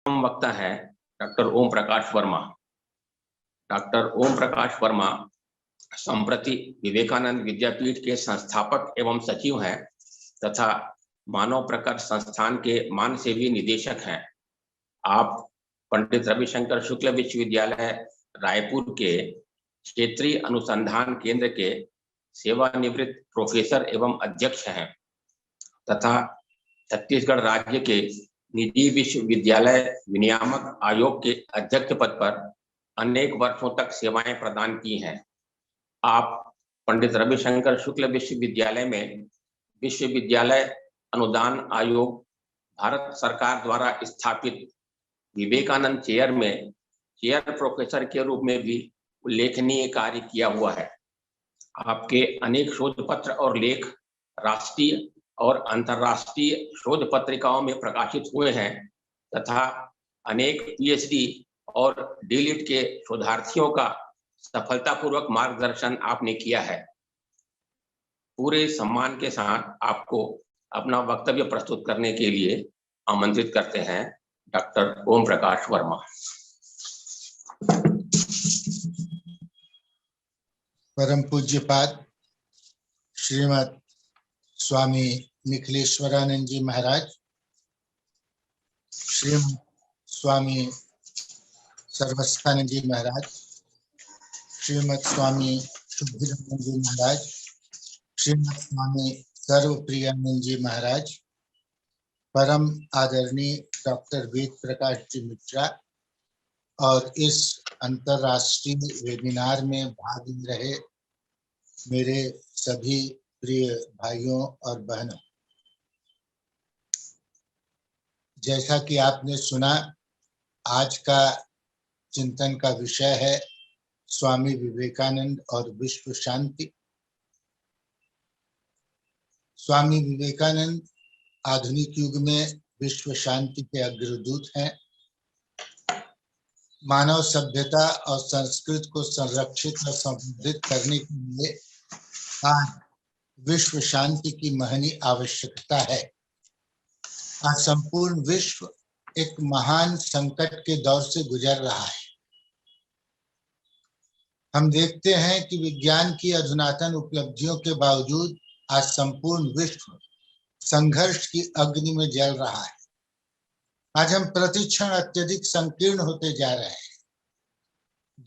वक्ता है doctor Om Prakash Verma. Doctor Om Prakash Verma संप्रति विवेकानंद विद्यापीठ के संस्थापक एवं सचिव हैं तथा मानव प्रकट संस्थान के मान सेवी निदेशक हैं। आप पंडित रविशंकर शुक्ल विश्वविद्यालय रायपुर के क्षेत्रीय अनुसंधान केंद्र के सेवानिवृत्त प्रोफेसर एवं अध्यक्ष हैं तथा छत्तीसगढ़ राज्य के निजी विश्वविद्यालय विनियामक आयोग के अध्यक्ष पद पर अनेक वर्षों तक सेवाएं प्रदान की हैं। आप पंडित रविशंकर शुक्ल विश्वविद्यालय में विश्वविद्यालय अनुदान आयोग भारत सरकार द्वारा स्थापित विवेकानंद चेयर में चेयर प्रोफेसर के रूप में भी उल्लेखनीय कार्य किया हुआ है। आपके अनेक शोध पत्र और लेख राष्ट्रीय और अंतर्राष्ट्रीय शोध पत्रिकाओं में प्रकाशित हुए हैं तथा अनेक पीएचडी और डीलिट के शोधार्थियों का सफलतापूर्वक मार्गदर्शन आपने किया है। पूरे सम्मान के साथ आपको अपना वक्तव्य प्रस्तुत करने के लिए आमंत्रित करते हैं डॉक्टर ओम प्रकाश वर्मा। परम पूज्यपाद श्रीमद स्वामी निखिलेश्वरानंद जी महाराज, श्रीमद स्वामी सर्वस्थानंद जी महाराज, श्रीमद स्वामी शुद्धिरानंद जी महाराज, श्रीमद स्वामी सर्वप्रियानंद जी महाराज, परम आदरणीय डॉक्टर वेद प्रकाश जी मिश्रा और इस अंतर्राष्ट्रीय वेबिनार में भाग ले रहे मेरे सभी प्रिय भाइयों और बहनों, जैसा कि आपने सुना, आज का चिंतन का विषय है स्वामी विवेकानंद और विश्व शांति। स्वामी विवेकानंद आधुनिक युग में विश्व शांति के अग्रदूत हैं। मानव सभ्यता और संस्कृति को संरक्षित और संवर्धित करने के लिए आज विश्व शांति की महनी आवश्यकता है। आज संपूर्ण विश्व एक महान संकट के दौर से गुजर रहा है। हम देखते हैं कि विज्ञान की अधुनातन उपलब्धियों के बावजूद आज संपूर्ण विश्व संघर्ष की अग्नि में जल रहा है। आज हम प्रतिक्षण अत्यधिक संकीर्ण होते जा रहे हैं।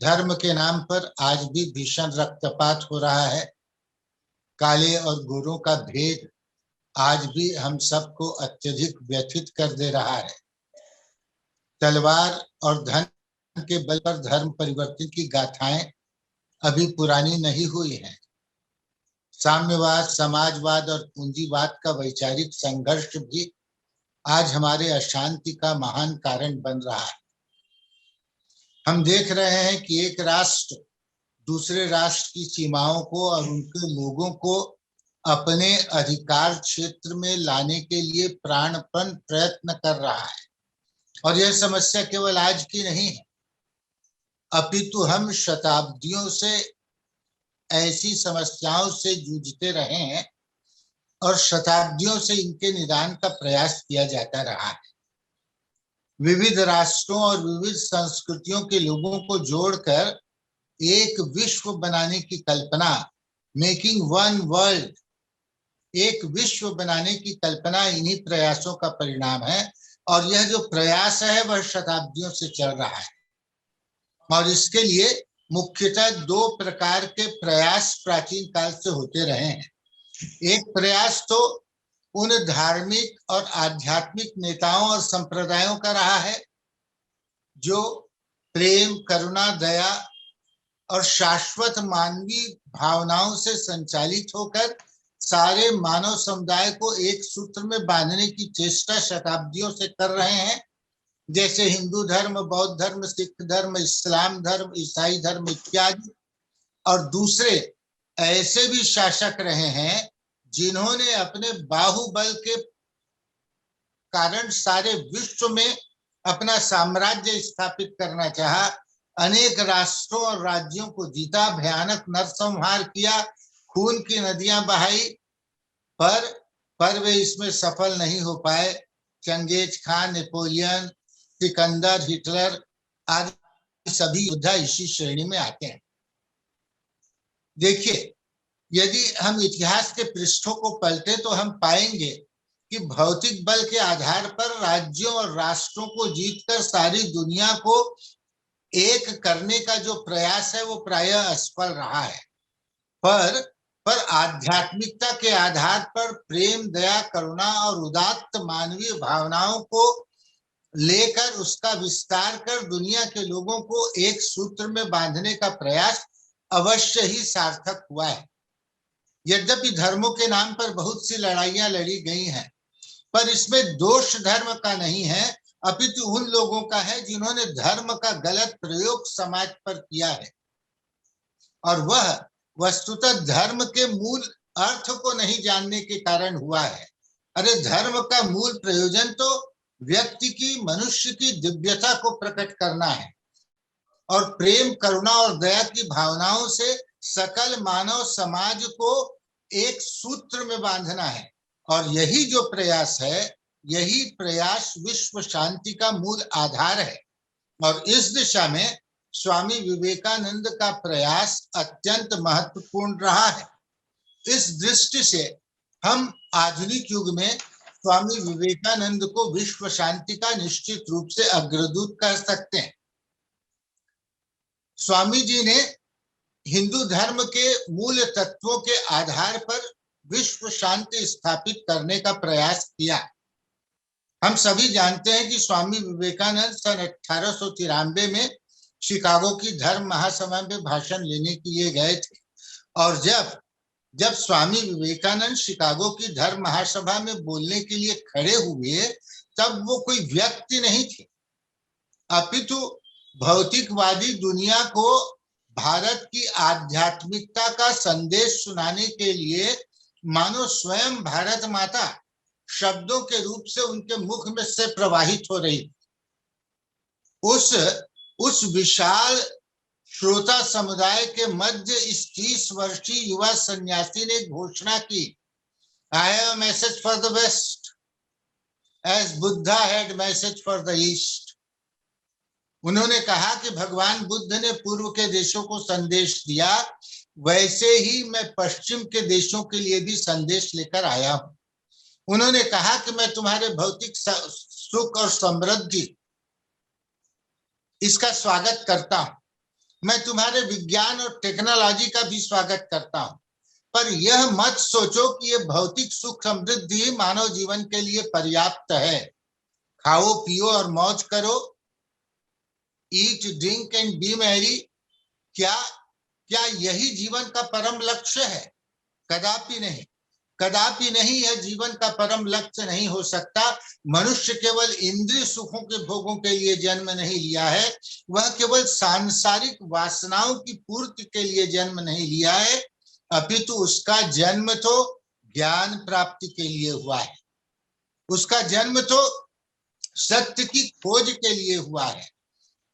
धर्म के नाम पर आज भी भीषण रक्तपात हो रहा है। काले और गोरों का भेद आज भी हम सबको अत्यधिक व्यथित कर दे रहा है। तलवार और धन के बल पर धर्म परिवर्तन की गाथाएं अभी पुरानी नहीं हुई हैं। साम्यवाद, समाजवाद और पूंजीवाद का वैचारिक संघर्ष भी आज हमारे अशांति का महान कारण बन रहा है। हम देख रहे हैं कि एक राष्ट्र दूसरे राष्ट्र की सीमाओं को और उनके लोगों को अपने अधिकार क्षेत्र में लाने के लिए प्राणपण प्रयत्न कर रहा है। और यह समस्या केवल आज की नहीं है, अपितु हम शताब्दियों से ऐसी समस्याओं से जूझते रहे हैं और शताब्दियों से इनके निदान का प्रयास किया जाता रहा है। विविध राष्ट्रों और विविध संस्कृतियों के लोगों को जोड़कर एक विश्व बनाने की कल्पना, मेकिंग वन वर्ल्ड, एक विश्व बनाने की कल्पना इन्हीं प्रयासों का परिणाम है। और यह जो प्रयास है वह शताब्दियों से चल रहा है। और इसके लिए मुख्यतः दो प्रकार के प्रयास प्राचीन काल से होते रहे हैं। एक प्रयास तो उन धार्मिक और आध्यात्मिक नेताओं और संप्रदायों का रहा है जो प्रेम, करुणा, दया और शाश्वत मानवीय भावनाओं से संचालित होकर सारे मानव समुदाय को एक सूत्र में बांधने की चेष्टा शताब्दियों से कर रहे हैं। जैसे हिंदू धर्म, बौद्ध धर्म, सिख धर्म, इस्लाम धर्म, ईसाई धर्म इत्यादि। और दूसरे ऐसे भी शासक रहे हैं जिन्होंने अपने बाहुबल के कारण सारे विश्व में अपना साम्राज्य स्थापित करना चाहा, अनेक राष्ट्रों और राज्यों को जीता, भयानक नरसंहार किया, खून की नदियां बहाई, पर वे इसमें सफल नहीं हो पाए। चंगेज खान, नेपोलियन, सिकंदर, हिटलर आदि सभी योद्धा इसी श्रेणी में आते हैं। देखिए, यदि हम इतिहास के पृष्ठों को पलटे तो हम पाएंगे कि भौतिक बल के आधार पर राज्यों और राष्ट्रों को जीतकर सारी दुनिया को एक करने का जो प्रयास है वो प्रायः असफल रहा है। पर आध्यात्मिकता के आधार पर प्रेम, दया, करुणा और उदात्त मानवीय भावनाओं को लेकर उसका विस्तार कर दुनिया के लोगों को एक सूत्र में बांधने का प्रयास अवश्य ही सार्थक हुआ है। यद्यपि धर्मों के नाम पर बहुत सी लड़ाइयां लड़ी गई हैं, पर इसमें दोष धर्म का नहीं है, अपितु उन लोगों का है जिन्होंने धर्म का गलत प्रयोग समाज पर किया है, और वह वस्तुतः धर्म के मूल अर्थ को नहीं जानने के कारण हुआ है। अरे, धर्म का मूल प्रयोजन तो व्यक्ति की, मनुष्य की दिव्यता को प्रकट करना है और प्रेम, करुणा और दया की भावनाओं से सकल मानव समाज को एक सूत्र में बांधना है। और यही जो प्रयास है, यही प्रयास विश्व शांति का मूल आधार है। और इस दिशा में स्वामी विवेकानंद का प्रयास अत्यंत महत्वपूर्ण रहा है। इस दृष्टि से हम आधुनिक युग में स्वामी विवेकानंद को विश्व शांति का निश्चित रूप से अग्रदूत कह सकते हैं। स्वामी जी ने हिंदू धर्म के मूल तत्वों के आधार पर विश्व शांति स्थापित करने का प्रयास किया। हम सभी जानते हैं कि स्वामी विवेकानंद सन 1893 में शिकागो की धर्म महासभा में भाषण लेने के लिए गए थे, और जब स्वामी विवेकानंद शिकागो की धर्म महासभा में बोलने के लिए खड़े हुए, तब वो कोई व्यक्ति नहीं थे, अपितु भौतिकवादी दुनिया को भारत की आध्यात्मिकता का संदेश सुनाने के लिए मानो स्वयं भारत माता शब्दों के रूप से उनके मुख में से प्रवाहित हो रही। उस विशाल श्रोता समुदाय के मध्य इस 30 वर्षीय युवा सन्यासी ने घोषणा की, I have a message for the West as Buddha had message for the East. उन्होंने कहा कि भगवान बुद्ध ने पूर्व के देशों को संदेश दिया, वैसे ही मैं पश्चिम के देशों के लिए भी संदेश लेकर आया हूं। उन्होंने कहा कि मैं तुम्हारे भौतिक सुख और समृद्धि इसका स्वागत करता हूं, मैं तुम्हारे विज्ञान और टेक्नोलॉजी का भी स्वागत करता हूं, पर यह मत सोचो कि यह भौतिक सुख समृद्धि मानव जीवन के लिए पर्याप्त है। खाओ, पियो और मौज करो, ईट, ड्रिंक एंड बी मैरी। क्या यही जीवन का परम लक्ष्य है? कदापि नहीं, कदापि नहीं। यह जीवन का परम लक्ष्य नहीं हो सकता। मनुष्य केवल इंद्रिय सुखों के भोगों के लिए जन्म नहीं लिया है, वह केवल सांसारिक वासनाओं की पूर्ति के लिए जन्म नहीं लिया है, अपितु उसका जन्म तो ज्ञान प्राप्ति के लिए हुआ है। उसका जन्म तो सत्य की खोज के लिए हुआ है।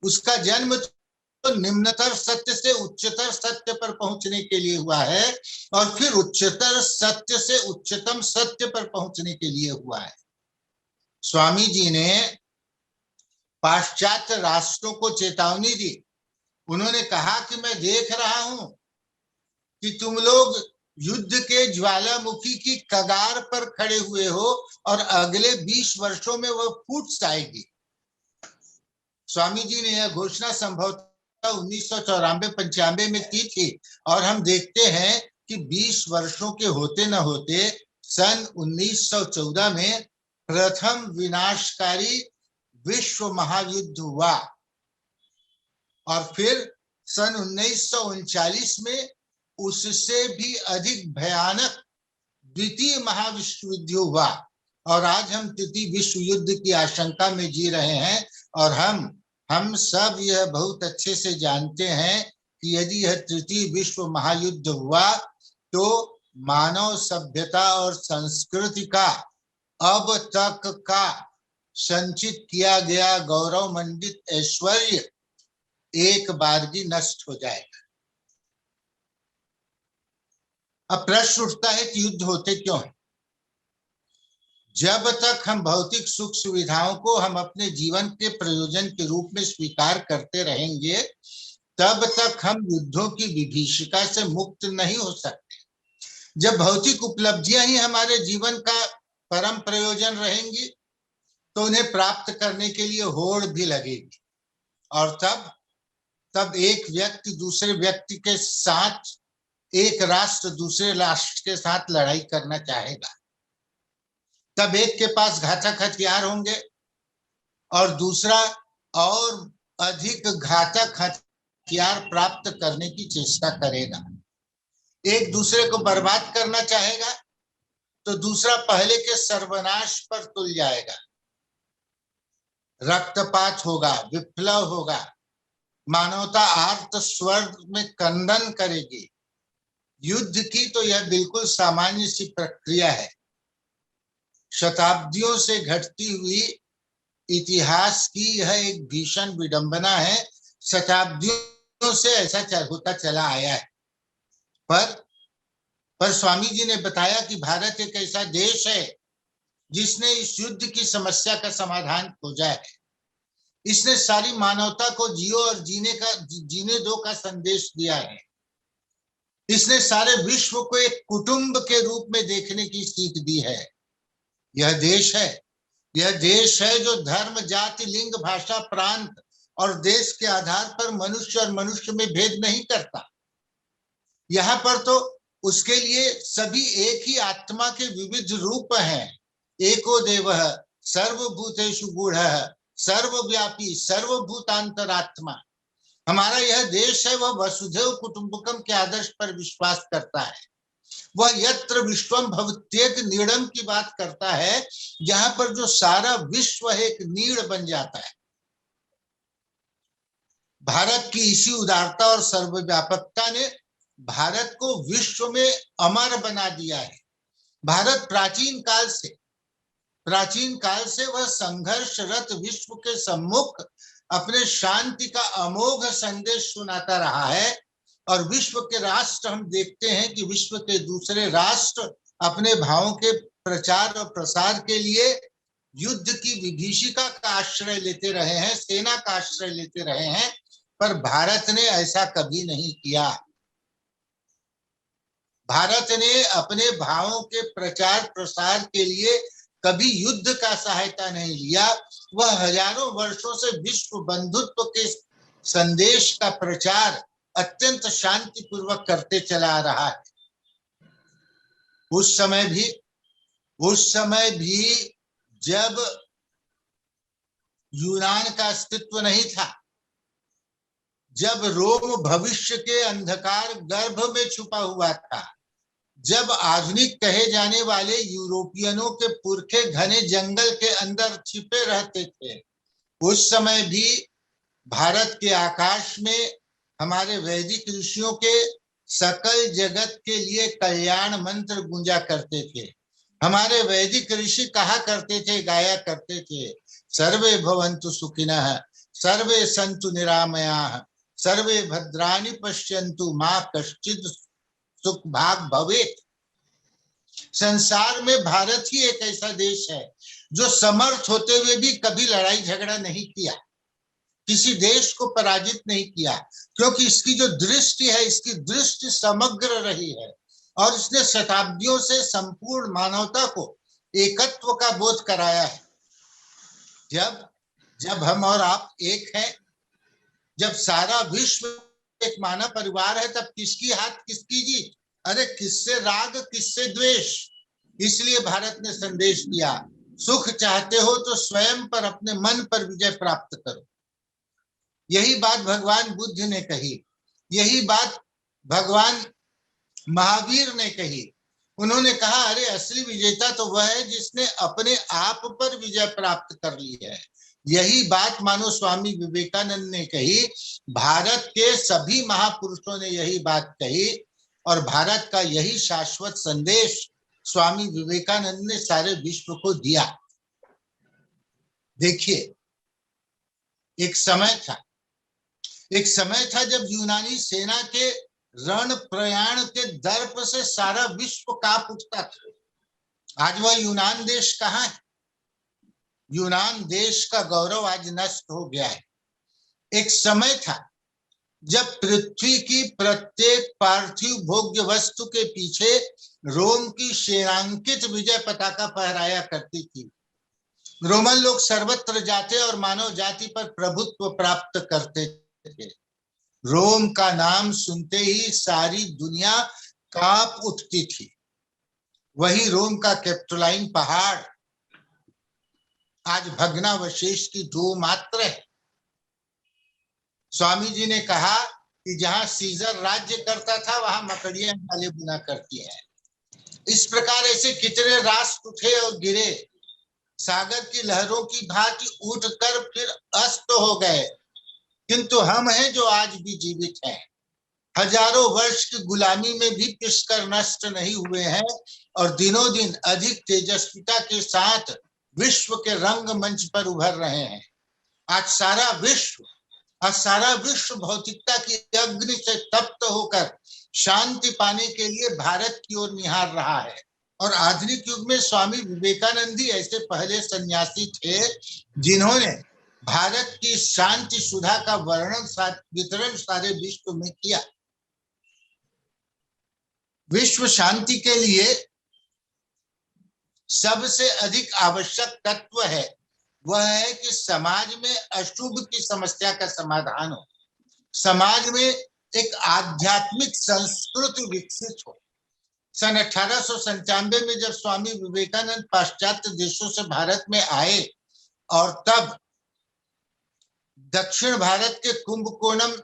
उसका जन्म तो निम्नतर सत्य से उच्चतर सत्य पर पहुंचने के लिए हुआ है, और फिर उच्चतर सत्य से उच्चतम सत्य पर पहुंचने के लिए हुआ है। स्वामी जी ने पाश्चात्य राष्ट्रों को चेतावनी दी। उन्होंने कहा कि मैं देख रहा हूं कि तुम लोग युद्ध के ज्वालामुखी की कगार पर खड़े हुए हो, और अगले 20 वर्षों में वह फूट जाएगी। स्वामी जी ने यह घोषणा संभवतः 1994-95 में की थी, और हम देखते हैं कि 20 वर्षों के होते न होते सन 1914 में प्रथम विनाशकारी विश्व महायुद्ध हुआ, और फिर सन 1939 में उससे भी अधिक भयानक द्वितीय महाविश्व युद्ध हुआ। और आज हम तृतीय विश्व युद्ध की आशंका में जी रहे हैं, और हम सब यह बहुत अच्छे से जानते हैं कि यदि यह तृतीय विश्व महायुद्ध हुआ तो मानव सभ्यता और संस्कृति का अब तक का संचित किया गया गौरवमंडित ऐश्वर्य एक बारगी नष्ट हो जाएगा। अब प्रश्न उठता है कि युद्ध होते क्यों हैं? जब तक हम भौतिक सुख सुविधाओं को हम अपने जीवन के प्रयोजन के रूप में स्वीकार करते रहेंगे, तब तक हम युद्धों की विभीषिका से मुक्त नहीं हो सकते। जब भौतिक उपलब्धियां ही हमारे जीवन का परम प्रयोजन रहेंगी, तो उन्हें प्राप्त करने के लिए होड़ भी लगेगी, और तब एक व्यक्ति दूसरे व्यक्ति के साथ, एक राष्ट्र दूसरे राष्ट्र के साथ लड़ाई करना चाहेगा। तब एक के पास घातक हथियार होंगे और दूसरा और अधिक घातक हथियार प्राप्त करने की चेष्टा करेगा। एक दूसरे को बर्बाद करना चाहेगा तो दूसरा पहले के सर्वनाश पर तुल जाएगा। रक्तपात होगा, विप्लव होगा, मानवता आर्त स्वर में क्रंदन करेगी। युद्ध की तो यह बिल्कुल सामान्य सी प्रक्रिया है। शताब्दियों से घटती हुई इतिहास की यह एक भीषण विडंबना है। शताब्दियों से ऐसा होता चला आया है। पर स्वामी जी ने बताया कि भारत एक ऐसा देश है जिसने इस युद्ध की समस्या का समाधान खोजा है। इसने सारी मानवता को जियो और जीने दो का संदेश दिया है। इसने सारे विश्व को एक कुटुंब के रूप में देखने की सीख दी है। यह देश है जो धर्म, जाति, लिंग, भाषा, प्रांत और देश के आधार पर मनुष्य और मनुष्य में भेद नहीं करता। यहाँ पर तो उसके लिए सभी एक ही आत्मा के विविध रूप हैं। एको देवः सर्वभूतेषु गूढ़ः सर्वव्यापी सर्वभूतांतरात्मा। हमारा यह देश है, वह वसुधैव कुटुंबकम के आदर्श पर विश्वास करता है। वह यत्र विश्वम भवत्येक नीड़म की बात करता है, जहां पर जो सारा विश्व एक नीड़ बन जाता है। भारत की इसी उदारता और सर्वव्यापकता ने भारत को विश्व में अमर बना दिया है। भारत प्राचीन काल से वह संघर्षरत विश्व के सम्मुख अपने शांति का अमोघ संदेश सुनाता रहा है। और विश्व के राष्ट्र, हम देखते हैं कि विश्व के दूसरे राष्ट्र अपने भावों के प्रचार और प्रसार के लिए युद्ध की विभीषिका का आश्रय लेते रहे हैं, सेना का आश्रय लेते रहे हैं, पर भारत ने ऐसा कभी नहीं किया। भारत ने अपने भावों के प्रचार प्रसार के लिए कभी युद्ध का सहायता नहीं लिया। वह हजारों वर्षों से विश्व बंधुत्व के संदेश का प्रचार अत्यंत शांतिपूर्वक करते चला रहा है। उस समय भी जब यूनान का अस्तित्व नहीं था, जब रोम भविष्य के अंधकार गर्भ में छुपा हुआ था, जब आधुनिक कहे जाने वाले यूरोपियनों के पुरखे घने जंगल के अंदर छिपे रहते थे, उस समय भी भारत के आकाश में हमारे वैदिक ऋषियों के सकल जगत के लिए कल्याण मंत्र गूंजा करते थे। हमारे वैदिक ऋषि कहा करते थे, गाया करते थे, सर्वे भवन्तु सुखिनः सर्वे सन्तु निरामयाः सर्वे भद्राणि पश्यन्तु मा कश्चित् सुख भाग भवेत्। संसार में भारत ही एक ऐसा देश है जो समर्थ होते हुए भी कभी लड़ाई झगड़ा नहीं किया, किसी देश को पराजित नहीं किया, क्योंकि इसकी जो दृष्टि है, इसकी दृष्टि समग्र रही है और इसने शताब्दियों से संपूर्ण मानवता को एकत्व का बोध कराया है। जब हम और आप एक हैं, जब सारा विश्व एक मानव परिवार है, तब किसकी हाथ किसकी जीत? अरे किससे राग किससे द्वेष? इसलिए भारत ने संदेश दिया, सुख चाहते हो तो स्वयं पर, अपने मन पर विजय प्राप्त करो। यही बात भगवान बुद्ध ने कही, यही बात भगवान महावीर ने कही। उन्होंने कहा, अरे असली विजेता तो वह है जिसने अपने आप पर विजय प्राप्त कर ली है। यही बात मानो स्वामी विवेकानंद ने कही, भारत के सभी महापुरुषों ने यही बात कही और भारत का यही शाश्वत संदेश स्वामी विवेकानंद ने सारे विश्व को दिया। देखिए, एक समय था जब यूनानी सेना के रण प्रयाण के दर्प से सारा विश्व कांप उठता था। आज वह यूनान देश कहाँ है? यूनान देश का गौरव आज नष्ट हो गया है। एक समय था जब पृथ्वी की प्रत्येक पार्थिव भोग्य वस्तु के पीछे रोम की शेरांकित विजय पताका फहराया करती थी। रोमन लोग सर्वत्र जाते और मानव जाति पर प्रभुत्व प्राप्त करते थे। रोम का नाम सुनते ही सारी दुनिया कांप उठती थी। वही रोम का कैप्टोलाइन पहाड़ आज भग्नावशेष की धूम मात्र है। स्वामी जी ने कहा कि जहां सीजर राज्य करता था वहां मकड़ियां जाले बुना करती हैं। इस प्रकार ऐसे कितने राष्ट्र उठे और गिरे, सागर की लहरों की भांति उठकर फिर अस्त हो गए, किंतु हम हैं जो आज भी जीवित हैं। हजारों वर्ष की गुलामी में भी पिसकर नष्ट नहीं हुए हैं और दिनों दिन अधिक तेजस्विता के साथ विश्व के रंगमंच पर उभर रहे हैं। आज सारा विश्व भौतिकता की अग्नि से तप्त होकर शांति पाने के लिए भारत की ओर निहार रहा है। और आधुनिक युग में स्वामी विवेकानंद ही ऐसे पहले सन्यासी थे जिन्होंने भारत की शांति सुधा का वितरण सारे विश्व में किया। विश्व शांति के लिए सबसे अधिक आवश्यक तत्व है वह है कि समाज में अशुभ की समस्या का समाधान हो, समाज में एक आध्यात्मिक संस्कृति विकसित हो। सन 1897 में जब स्वामी विवेकानंद पाश्चात्य देशों से भारत में आए और तब दक्षिण भारत के कुंभकोणम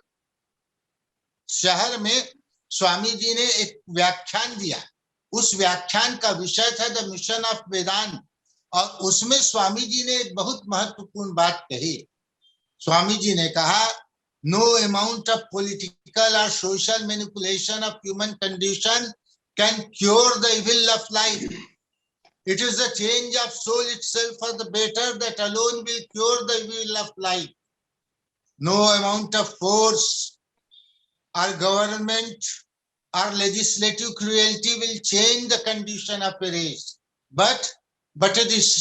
शहर में स्वामी जी ने एक व्याख्यान दिया। उस व्याख्यान का विषय था द मिशन ऑफ वेदांत और उसमें स्वामी जी ने एक बहुत महत्वपूर्ण बात कही। स्वामी जी ने कहा, नो अमाउंट ऑफ पॉलिटिकल और social manipulation of human condition can cure the evil of life. It is the change of soul itself for the better that alone will cure the evil of life. No amount of force or government or legislative cruelty will change the condition of a race. But it is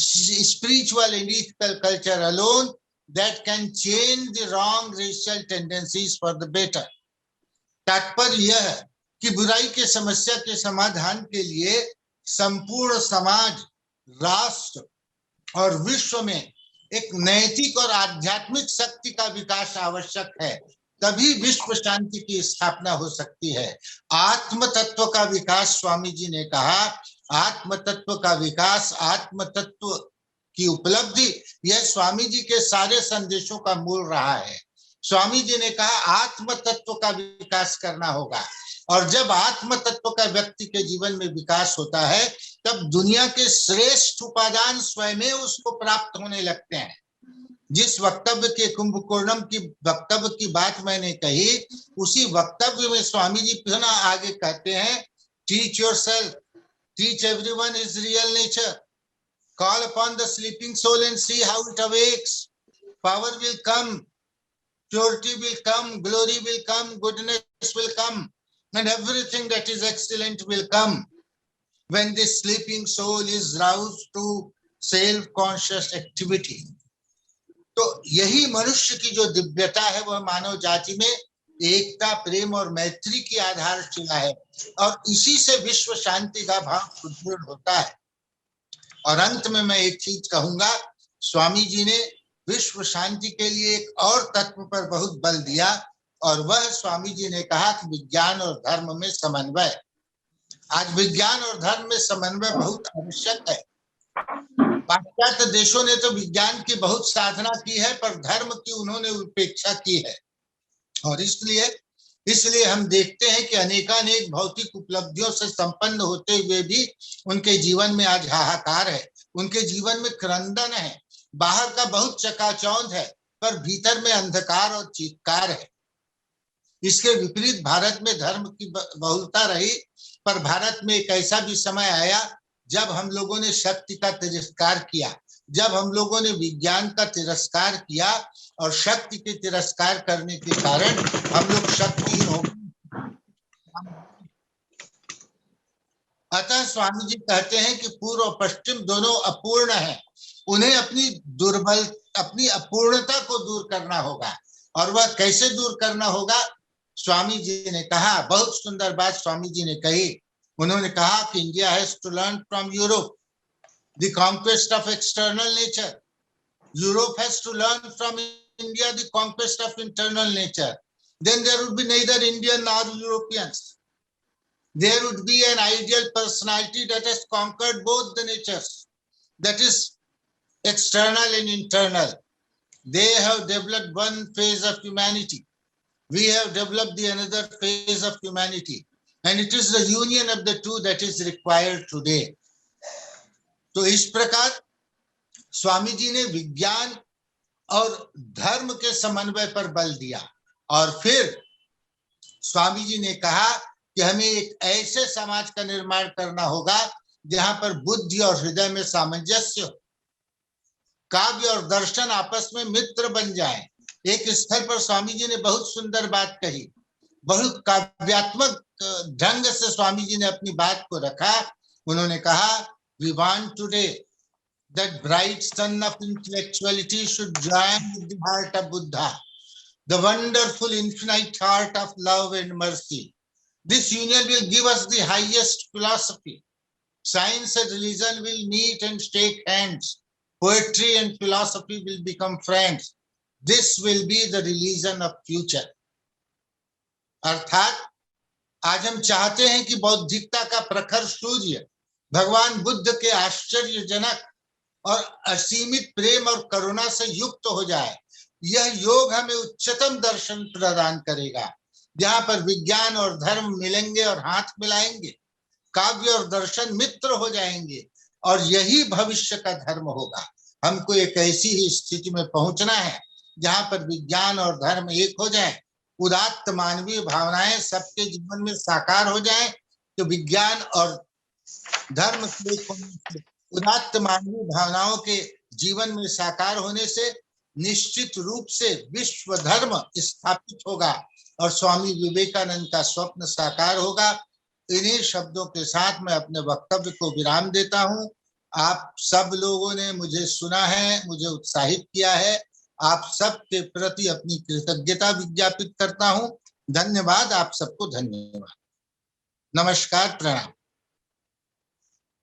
spiritual and ethical culture alone that can change the wrong racial tendencies for the better. तात्पर्य यह है कि बुराई के समस्या के समाधान के लिए संपूर्ण समाज, राष्ट्र और विश्व में एक नैतिक और आध्यात्मिक शक्ति का विकास आवश्यक है, तभी विश्व शांति की स्थापना हो सकती है। आत्म तत्व का विकास, स्वामी जी ने कहा, आत्म तत्व का विकास, आत्म तत्व की उपलब्धि, यह स्वामी जी के सारे संदेशों का मूल रहा है। स्वामी जी ने कहा आत्म तत्व का विकास करना होगा और जब आत्म तत्व का व्यक्ति के जीवन में विकास होता है तब दुनिया के श्रेष्ठ उपादान स्वयं उसको प्राप्त होने लगते हैं। जिस वक्तव्य के कुंभकोणम की वक्तव्य की बात मैंने कही, उसी वक्तव्य में स्वामी जी पुनः आगे कहते हैं, teach yourself, teach everyone his real nature, call upon the sleeping soul and see how it awakes, power will come, purity will come, glory will come, goodness will come, and everything that is excellent will come when the sleeping soul is roused to self-conscious activity. तो यही मनुष्य की जो दिव्यता है वह मानव जाति में एकता, प्रेम और मैत्री की आधारशिला है और इसी से विश्व शांति का भाव सुदृढ़ होता है। और अंत में मैं एक चीज कहूंगा, स्वामी जी ने विश्व शांति के लिए एक और तत्व पर बहुत बल दिया और वह स्वामी जी ने कहा कि विज्ञान और धर्म में समन्वय। आज विज्ञान और धर्म में समन्वय बहुत आवश्यक है। पाश्चात्य देशों ने तो विज्ञान की बहुत साधना की है पर धर्म की उन्होंने उपेक्षा की है और इसलिए हम देखते हैं कि अनेकानेक भौतिक उपलब्धियों से संपन्न होते हुए भी उनके जीवन में आज हाहाकार है, उनके जीवन में क्रंदन है। बाहर का बहुत चकाचौंध है पर भीतर में अंधकार और चीत्कार है। इसके विपरीत भारत में धर्म की बहुलता रही पर भारत में एक ऐसा भी समय आया जब हम लोगों ने शक्ति का तिरस्कार किया, जब हम लोगों ने विज्ञान का तिरस्कार किया और शक्ति के तिरस्कार करने के कारण हम लोग शक्तिहीन हो गए। अतः स्वामी जी कहते हैं कि पूर्व और पश्चिम दोनों अपूर्ण हैं, उन्हें अपनी अपूर्णता को दूर करना होगा। और वह कैसे दूर करना होगा? स्वामी जी ने कहा, बहुत सुंदर बात स्वामी जी ने कही। उन्होंने कहा कि India has to learn from Europe the conquest of external nature, Europe has to learn from India the conquest of internal nature, then there would be neither Indian nor Europeans. There would be an ideal personality that has conquered both the natures, that is external and internal. They have developed one phase of humanity. We have developed the another phase of humanity. And it is the union of the two that is required today. तो इस प्रकार स्वामी जी ने विज्ञान और धर्म के समन्वय पर बल दिया। और फिर स्वामी जी ने कहा कि हमें एक ऐसे समाज का निर्माण करना होगा जहां पर बुद्धि और हृदय में सामंजस्य हो, काव्य और दर्शन आपस में मित्र बन जाए। एक स्थल पर स्वामी जी ने बहुत सुंदर बात कही, बहुत काव्यात्मक ढंग से स्वामी जी ने अपनी बात को रखा। उन्होंने कहा, we want today that bright sun of intellectuality should join with the heart of Buddha, the wonderful infinite heart of love and mercy. This union will give us the highest philosophy. Science and religion will meet and shake hands. Poetry and philosophy will become friends. This will be the religion of future. अर्थात आज हम चाहते हैं कि बौद्धिकता का प्रखर सूर्य भगवान बुद्ध के आश्चर्यजनक और असीमित प्रेम और करुणा से युक्त हो जाए। यह योग हमें उच्चतम दर्शन प्रदान करेगा, जहां पर विज्ञान और धर्म मिलेंगे और हाथ मिलाएंगे, काव्य और दर्शन मित्र हो जाएंगे, और यही भविष्य का धर्म होगा। हमको एक ऐसी ही स्थिति में पहुंचना है जहां पर विज्ञान और धर्म एक हो जाए, उदात्त मानवीय भावनाएं सबके जीवन में साकार हो जाए। तो विज्ञान और धर्म के उदात्त मानवीय भावनाओं के जीवन में साकार होने से निश्चित रूप से विश्व धर्म स्थापित होगा और स्वामी विवेकानंद का स्वप्न साकार होगा। इन्हीं शब्दों के साथ मैं अपने वक्तव्य को विराम देता हूं। आप सब लोगों ने मुझे सुना है, मुझे उत्साहित किया है। आप सबके प्रति अपनी कृतज्ञता विज्ञापित करता हूं। धन्यवाद, आप सबको धन्यवाद। नमस्कार, प्रणाम।